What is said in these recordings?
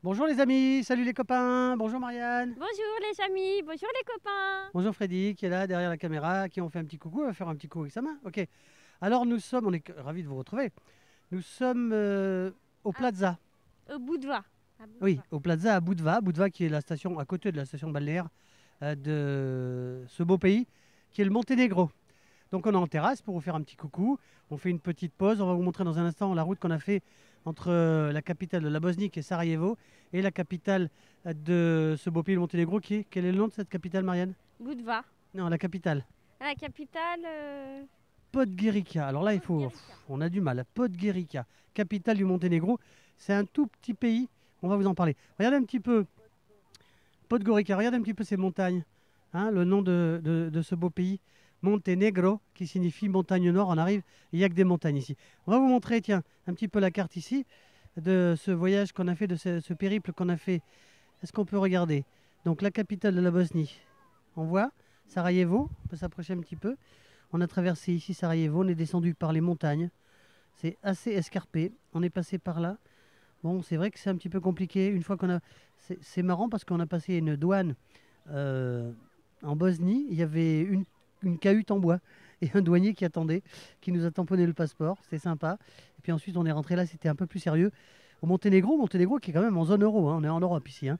Bonjour les amis, salut les copains, bonjour Marianne, Bonjour les amis, bonjour les copains. bonjour Freddy qui est là derrière la caméra, à qui on fait un petit coucou, on va faire un petit coucou avec sa main. Ok, alors nous sommes, on est ravis de vous retrouver, nous sommes au À, Plaza, au Boudoir. oui, au Plaza à Budva, Budva qui est la station à côté de la station balnéaire de ce beau pays qui est le Monténégro. Donc on est en terrasse pour vous faire un petit coucou, on fait une petite pause, on va vous montrer dans un instant la route qu'on a fait entre la capitale de la Bosnie qui est Sarajevo et la capitale de ce beau pays, le Monténégro qui est, quel est le nom de cette capitale Marianne? Boudoir. Non, la capitale. La capitale, Podgorica. Alors là, il faut, Podgorica. on a du mal. Podgorica, capitale du Monténégro. C'est un tout petit pays. On va vous en parler. Regardez un petit peu Podgorica. Regardez un petit peu ces montagnes. Hein, le nom de ce beau pays, Monténégro, qui signifie montagne nord. On arrive, il n'y a que des montagnes ici. On va vous montrer, tiens, un petit peu la carte ici de ce voyage qu'on a fait, de ce périple qu'on a fait. Est-ce qu'on peut regarder? Donc la capitale de la Bosnie. On voit Sarajevo. On peut s'approcher un petit peu. On a traversé ici Sarajevo, on est descendu par les montagnes. C'est assez escarpé. On est passé par là. Bon, c'est vrai que c'est un petit peu compliqué. Une fois qu'on a, c'est marrant parce qu'on a passé une douane euh, en Bosnie. Il y avait une cahute en bois et un douanier qui attendait, qui nous a tamponné le passeport. C'était sympa. Et puis ensuite, on est rentré là. C'était un peu plus sérieux. Au Monténégro, Monténégro qui est quand même en zone euro. Hein, on est en Europe ici. Hein.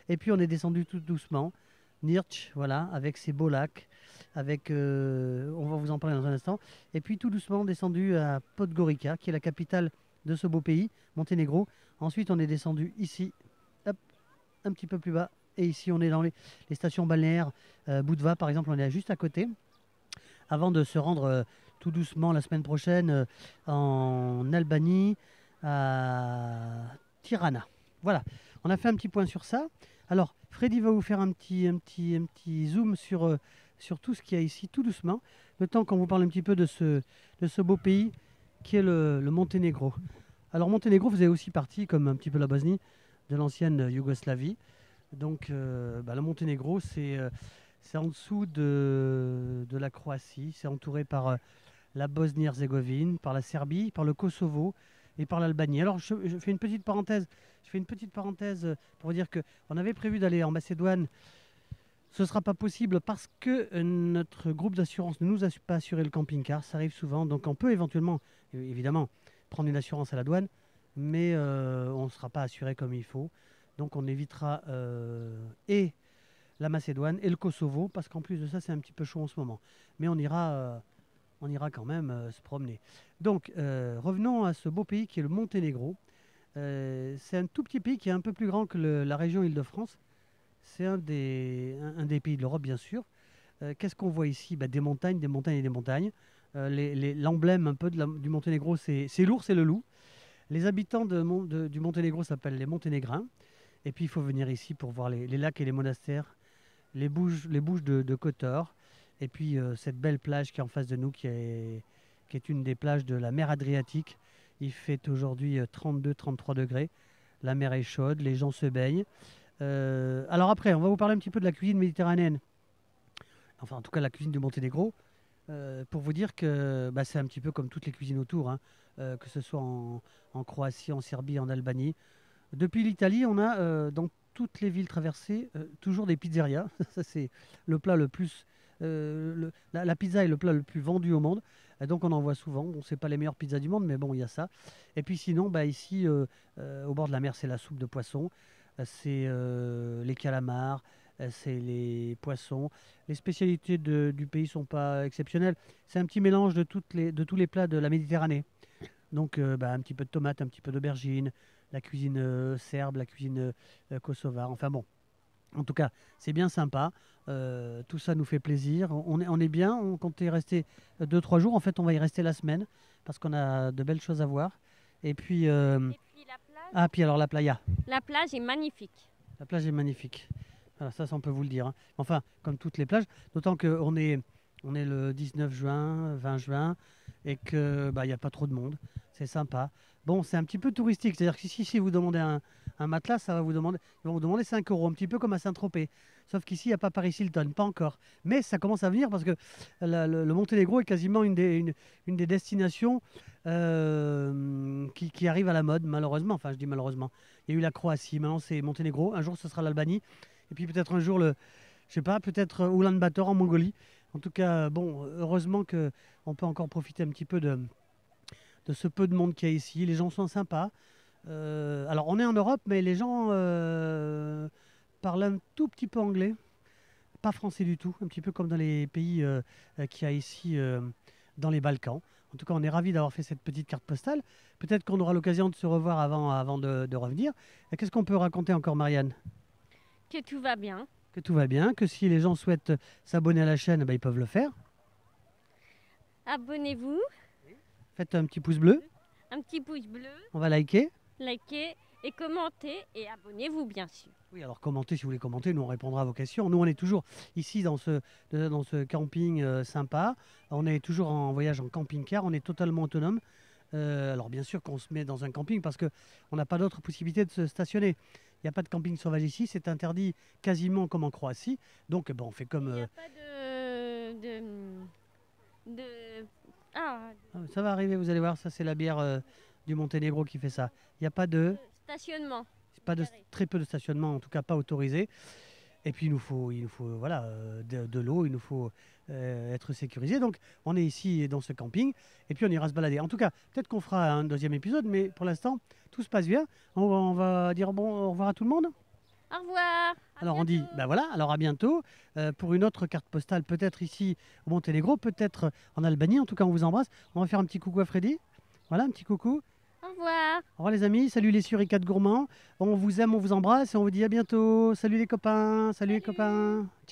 Et puis on est descendu tout doucement. Nirch, voilà, avec ses beaux lacs, avec, on va vous en parler dans un instant, et puis tout doucement descendu à Podgorica, qui est la capitale de ce beau pays, Monténégro. Ensuite, on est descendu ici, hop, un petit peu plus bas, et ici, on est dans les stations balnéaires. Budva, par exemple, on est juste à côté, avant de se rendre tout doucement la semaine prochaine en Albanie, à Tirana. Voilà, on a fait un petit point sur ça. Alors, Freddy va vous faire un petit zoom sur tout ce qu'il y a ici, tout doucement, le temps qu'on vous parle un petit peu de ce beau pays qui est le Monténégro. Alors, Monténégro faisait aussi partie, comme un petit peu la Bosnie, de l'ancienne Yougoslavie. Donc, le Monténégro, c'est en dessous de la Croatie. C'est entouré par la Bosnie-Herzégovine, par la Serbie, par le Kosovo et par l'Albanie. Alors, je fais une petite parenthèse. Je fais une petite parenthèse pour vous dire que on avait prévu d'aller en Macédoine. Ce ne sera pas possible parce que notre groupe d'assurance ne nous a pas assuré le camping-car. Ça arrive souvent. Donc, on peut éventuellement, évidemment, prendre une assurance à la douane, mais on ne sera pas assuré comme il faut. Donc, on évitera et la Macédoine et le Kosovo, parce qu'en plus de ça, c'est un petit peu chaud en ce moment. Mais on ira quand même se promener. Donc, revenons à ce beau pays qui est le Monténégro. C'est un tout petit pays qui est un peu plus grand que la région Île-de-France. C'est un des pays de l'Europe, bien sûr. Qu'est-ce qu'on voit ici? Des montagnes, des montagnes et des montagnes. L'emblème un peu du Monténégro, c'est l'ours et le loup. Les habitants du Monténégro s'appellent les Monténégrins. Et puis, il faut venir ici pour voir les lacs et les monastères, les bouges de Kotor, et puis cette belle plage qui est en face de nous, qui est une des plages de la mer Adriatique. Il fait aujourd'hui 32-33 degrés. La mer est chaude, les gens se baignent. Alors après, on va vous parler un petit peu de la cuisine méditerranéenne. Enfin, en tout cas, la cuisine du Monténégro. Pour vous dire que c'est un petit peu comme toutes les cuisines autour, hein, que ce soit en Croatie, en Serbie, en Albanie. Depuis l'Italie, on a dans toutes les villes traversées toujours des pizzerias. Ça, c'est le plat le plus. La pizza est le plat le plus vendu au monde. Et donc, on en voit souvent. Bon, c'est pas les meilleures pizzas du monde, mais bon, il y a ça. Et puis, sinon, ici, au bord de la mer, c'est la soupe de poisson. C'est les calamars. C'est les poissons. Les spécialités du pays sont pas exceptionnelles. C'est un petit mélange de tous les plats de la Méditerranée. Donc, un petit peu de tomates, un petit peu d'aubergine, la cuisine serbe, la cuisine kosovare. Enfin bon, en tout cas, c'est bien sympa. Tout ça nous fait plaisir. On est bien. On comptait rester 2-3 jours. En fait, on va y rester la semaine parce qu'on a de belles choses à voir. Et puis, et puis puis alors la playa. la plage est magnifique. La plage est magnifique. Voilà, ça on peut vous le dire. Hein. Enfin, comme toutes les plages, d'autant qu'on est le 19 juin, 20 juin, et que il n'y a pas trop de monde. C'est sympa. Bon, c'est un petit peu touristique, c'est-à-dire que si vous demandez un Un matelas, ça va vous demander, ils vont vous demander 5 euros, un petit peu comme à Saint-Tropez. Sauf qu'ici, il n'y a pas Paris Hilton, pas encore. Mais ça commence à venir parce que le Monténégro est quasiment une des destinations qui arrive à la mode, malheureusement. Enfin, je dis malheureusement. Il y a eu la Croatie, maintenant c'est Monténégro. Un jour, ce sera l'Albanie. Et puis peut-être un jour, je sais pas, peut-être Oulan-Bator en Mongolie. En tout cas, bon, heureusement qu'on peut encore profiter un petit peu de ce peu de monde qu'il y a ici. Les gens sont sympas. Alors, on est en Europe, mais les gens parlent un tout petit peu anglais. Pas français du tout, un petit peu comme dans les pays qu'il y a ici dans les Balkans. En tout cas, on est ravis d'avoir fait cette petite carte postale. Peut-être qu'on aura l'occasion de se revoir avant de revenir. Et qu'est-ce qu'on peut raconter encore, Marianne? Que tout va bien. Que tout va bien, que si les gens souhaitent s'abonner à la chaîne, ben, ils peuvent le faire. Abonnez-vous, Faites un petit pouce bleu, un petit pouce bleu, on va liker. likez et commentez et abonnez-vous bien sûr. Oui, alors commentez si vous voulez commenter, nous on répondra à vos questions. Nous on est toujours ici dans ce camping sympa. On est toujours en voyage en camping-car, on est totalement autonome. Alors bien sûr qu'on se met dans un camping parce qu'on n'a pas d'autre possibilité de se stationner. Il n'y a pas de camping sauvage ici, c'est interdit quasiment comme en Croatie. Donc bon, on fait comme... Il n'y a pas de... Ah, Ça va arriver, vous allez voir, ça c'est la bière du Monténégro qui fait ça. Il n'y a pas de... stationnement. Très peu de stationnement, en tout cas pas autorisé. Et puis il nous faut voilà, de l'eau, il nous faut être sécurisé. Donc on est ici dans ce camping et puis on ira se balader. En tout cas, peut-être qu'on fera un deuxième épisode, mais pour l'instant, tout se passe bien. On va dire bon, au revoir à tout le monde. Au revoir. Alors on dit, ben voilà, alors à bientôt pour une autre carte postale, peut-être ici au Monténégro, peut-être en Albanie. En tout cas, on vous embrasse. On va faire un petit coucou à Freddy. Voilà, un petit coucou. Au revoir. Au revoir les amis, salut les suricates gourmands. On vous aime, on vous embrasse et on vous dit à bientôt. Salut les copains, salut les copains. Ciao.